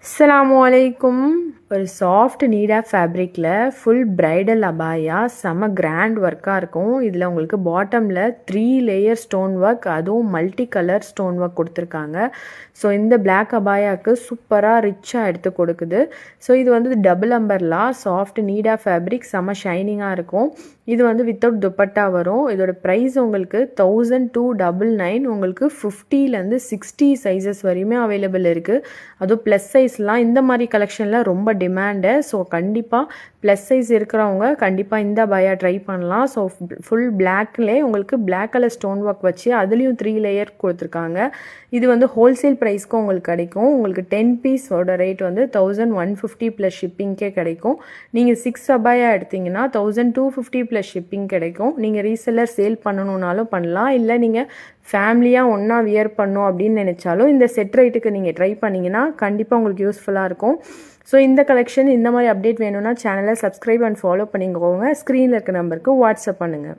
அஸ்ஸலாமுஅலைக்கும். ஒரு soft நீடா ஃபேப்ரிக்கில் full bridal அபாயா செம grand ஒர்க்காக இருக்கும். இதில் உங்களுக்கு பாட்டமில் 3 லேயர் ஸ்டோன் ஒர்க், அதுவும் மல்டி கலர் ஸ்டோன் ஒர்க் கொடுத்துருக்காங்க. ஸோ இந்த பிளாக் அபாயாவுக்கு சூப்பராக ரிச்சாக எடுத்து கொடுக்குது. ஸோ இது வந்து டபுள் அம்பர்லா சாஃப்ட் நீடா ஃபேப்ரிக், செம ஷைனிங்காக இருக்கும். இது வந்து வித்தவுட் துப்பட்டா வரும். இதோட ப்ரைஸ் உங்களுக்கு 1299. உங்களுக்கு 50லேருந்து 60 சைஸஸ் வரையுமே அவைலபிள் இருக்குது. அதுவும் ப்ளஸ் சைஸ்லாம் இந்த மாதிரி கலெக்ஷனில் ரொம்ப டிமாண்டு. ஸோ கண்டிப்பாக ப்ளஸ் சைஸ் இருக்கிறவங்க கண்டிப்பாக இந்த அபாயா ட்ரை பண்ணலாம். ஸோ ஃபுல் பிளாக்லேயே உங்களுக்கு பிளாக் கலர் ஸ்டோன் ஒர்க் வச்சு அதுலேயும் 3 லேயர் கொடுத்துருக்காங்க. இது வந்து ஹோல்சேல் ப்ரைஸ்க்கு உங்களுக்கு கிடைக்கும். உங்களுக்கு 10 பீஸோட ரேட் வந்து 1150 ப்ளஸ் ஷிப்பிங்க்கே கிடைக்கும். நீங்கள் 6 அபாயா எடுத்திங்கன்னா 1250 ப்ளஸ் ஷிப்பிங் கிடைக்கும். நீங்கள் ரீசெல்லர் சேல் பண்ணணுன்னாலும் பண்ணலாம். இல்லை நீங்கள் ஃபேமிலியாக ஒன்றா வியர் பண்ணணும் அப்படின்னு நினச்சாலும் இந்த செட் ரேட்டுக்கு நீங்கள் ட்ரை பண்ணிங்கன்னா கண்டிப்பாக உங்களுக்கு யூஸ்ஃபுல்லாக இருக்கும். ஸோ இந்த கலெக்ஷன் இந்த மாதிரி அப்டேட் வேணும்னா சேனலை சப்ஸ்கிரைப் அண்ட் ஃபாலோ பண்ணிக்கோங்க. ஸ்க்ரீனில் இருக்க நம்பருக்கு வாட்ஸ்அப் பண்ணுங்கள்.